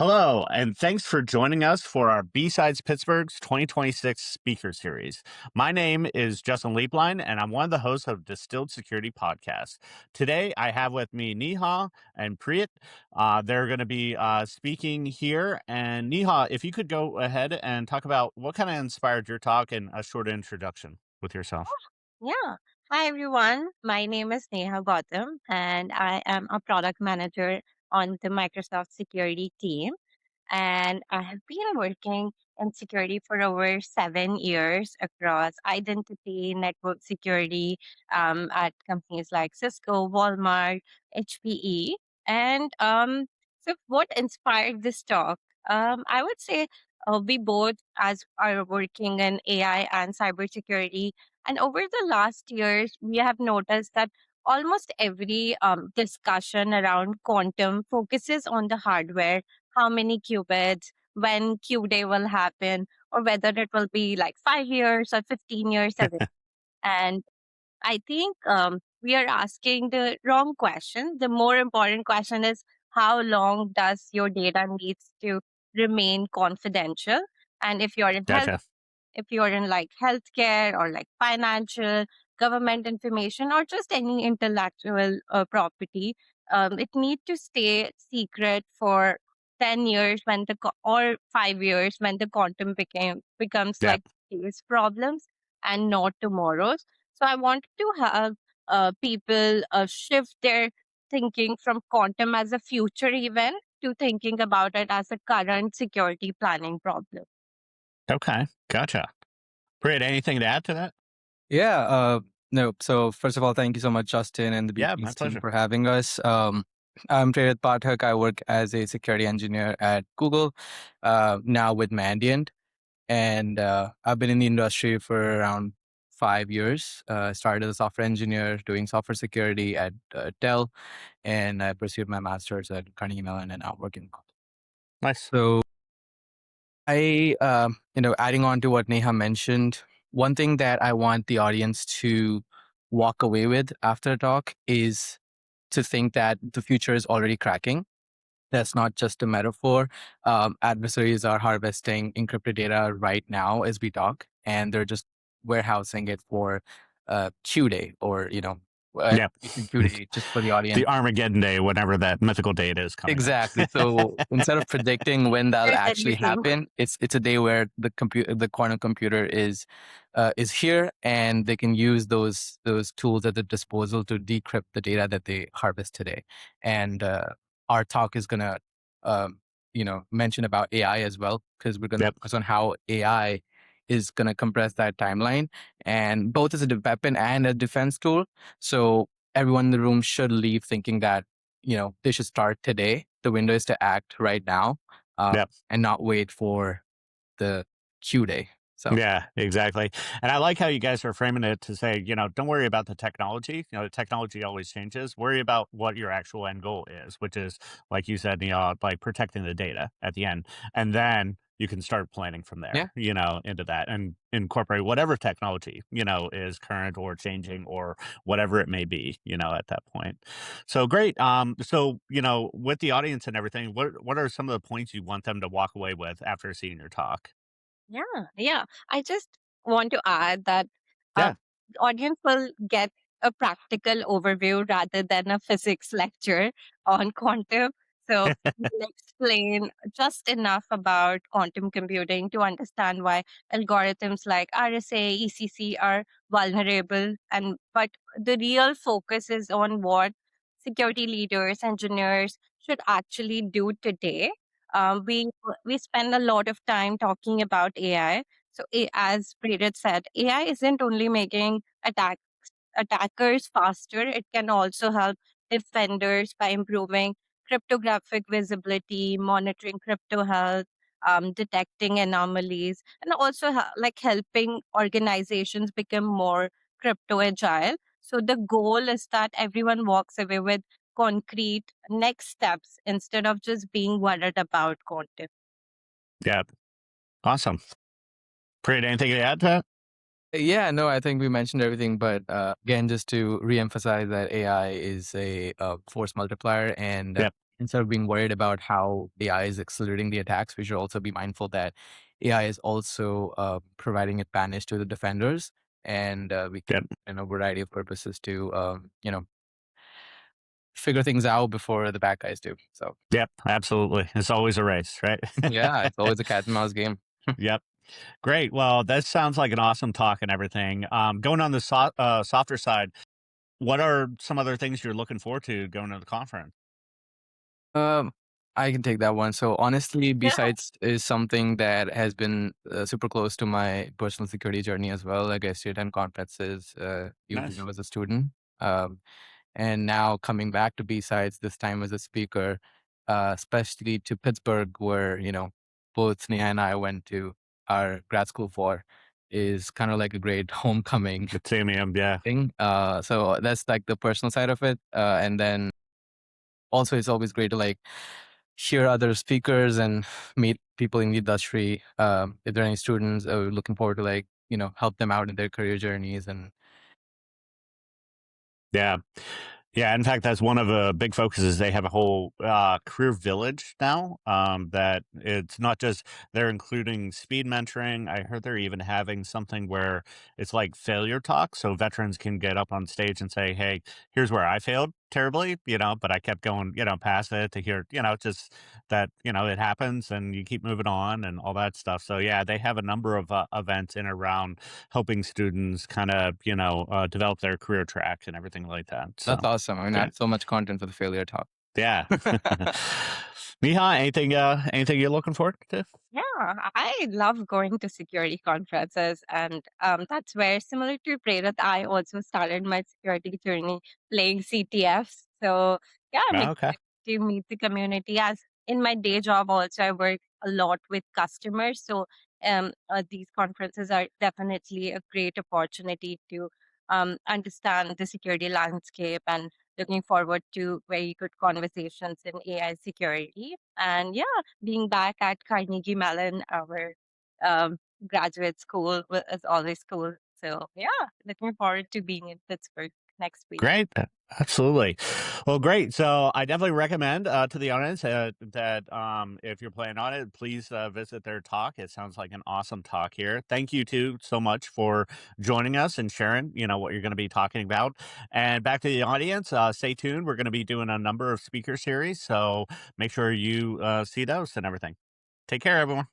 Hello, and thanks for joining us for our B-Sides Pittsburgh's 2026 Speaker Series. My name is Justin Lieblein, and I'm one of the hosts of Distilled Security podcast. Today, I have with me Neha and Prerit. They're going to be speaking here. And Neha, if you could go ahead and talk about what kind of inspired your talk and a short introduction with yourself. Yeah. Hi, everyone. My name is Neha Gautam, and I am a product manager on the Microsoft security team. And I have been working in security for over 7 years across identity, network security at companies like Cisco, Walmart, HPE. And what inspired this talk? I would say we both as are working in AI and cybersecurity, and over the last years, we have noticed that almost every discussion around quantum focuses on the hardware, how many qubits, when Q day will happen, or whether it will be like 5 years or 15 years away. And I think we are asking the wrong question. The more important question is how long does your data needs to remain confidential? And Gotcha. if you're in like healthcare or like financial, government information, or just any intellectual property, it need to stay secret for 10 years or 5 years when the quantum becomes Yeah. like today's problems and not tomorrow's. So I wanted to have people shift their thinking from quantum as a future event to thinking about it as a current security planning problem. Okay. Gotcha. Prerit, anything to add to that? Yeah, no. So first of all, thank you so much, Justin and the Yeah, my BP's team pleasure. for having us. I'm Prerit Pathak. I work as a security engineer at Google, now with Mandiant, and I've been in the industry for around 5 years. Started as a software engineer doing software security at Dell, and I pursued my master's at Carnegie Mellon, and now working. Nice. So adding on to what Neha mentioned, one thing that I want the audience to walk away with after the talk is to think that the future is already cracking. That's not just a metaphor. Adversaries are harvesting encrypted data right now as we talk, and they're just warehousing it for Q day or, Yeah. Q day just for the The audience. Armageddon day, whenever that mythical date is coming up. Exactly. So instead of predicting when that'll There's actually anything. happen, it's a day where the quantum computer is here, and they can use those tools at their disposal to decrypt the data that they harvest today. And our talk is gonna mention about AI as well, because we're gonna Yep. focus on how AI is gonna compress that timeline, and both as a weapon and a defense tool. So everyone in the room should leave thinking that they should start today. The window is to act right now, Yep. and not wait for the Q day. So Yeah, exactly. And I like how you guys are framing it to say, don't worry about the technology. The technology always changes. Worry about what your actual end goal is, which is, like you said, like protecting the data at the end. And then you can start planning from yeah, there, into that and incorporate whatever technology, is current or changing or whatever it may be, at that point. So great. So, with the audience and everything, what are some of the points you want them to walk away with after seeing your talk? Yeah, yeah. I just want to add that uh, Yeah. the audience will get a practical overview rather than a physics lecture on quantum. So we'll explain just enough about quantum computing to understand why algorithms like RSA, ECC are vulnerable, and but the real focus is on what security leaders, engineers should actually do today. We spend a lot of time talking about AI. So, as Prerit said, AI isn't only making attackers faster; it can also help defenders by improving cryptographic visibility, monitoring crypto health, detecting anomalies, and also like helping organizations become more crypto agile. So the goal is that everyone walks away with concrete next steps instead of just being worried about content. Yeah. Awesome. Great. Anything to add to that? yeah. No, I think we mentioned everything, but again, just to reemphasize that AI is a force multiplier, and Yep. instead of being worried about how AI is accelerating the attacks, we should also be mindful that AI is also providing advantage to the defenders, and we Yep. can, a variety of purposes to, figure things out before the bad guys do. So Yep. Absolutely. It's always a race, right? yeah, it's always a cat and mouse game. Yep. Great. Well, that sounds like an awesome talk and everything. Going on the softer side, what are some other things you're looking forward to going to the conference? Um, I can take that one. So honestly, Yeah. besides is something that has been super close to my personal security journey as well. Like I used to attend conferences, even when I Nice. was a student. Um, and now coming back to B-Sides, this time as a speaker, especially to Pittsburgh, where, both Neha and I went to our grad school for, is kind of like a great homecoming Good seeing you. Yeah. thing. So that's like the personal side of it. And then also it's always great to like hear other speakers and meet people in the industry. If there are any students, looking forward to like, help them out in their career journeys. And Yeah. Yeah, in fact, that's one of the big focuses. They have a whole career village now. That it's not just they're including speed mentoring. I heard they're even having something where it's like failure talk, so veterans can get up on stage and say, "Hey, here's where I failed terribly," but I kept going, past it to hear, just that, it happens and you keep moving on and all that stuff. So yeah, they have a number of events in and around helping students kind of, develop their career track and everything like that. that's So. awesome. I mean, Yeah. that's so much content for the failure talk. Yeah. Miha, anything you're looking forward to? Yeah, I love going to security conferences, and that's where, similar to Prerit, I also started my security journey playing CTFs. So yeah, I'm Oh, okay. excited to meet the community. As in my day job, also I work a lot with customers, so these conferences are definitely a great opportunity to understand the security landscape, and looking forward to very good conversations in AI security. And yeah, being back at Carnegie Mellon, our um, graduate school, is always cool. So yeah, looking forward to being in Pittsburgh next week. Great. Absolutely. Well, great. So I definitely recommend to the audience that if you're planning on it, please visit their talk. It sounds like an awesome talk here. Thank you too so much for joining us and sharing, what you're going to be talking about. And back to the audience, stay tuned. We're going to be doing a number of speaker series, so make sure you see those and everything. Take care, everyone.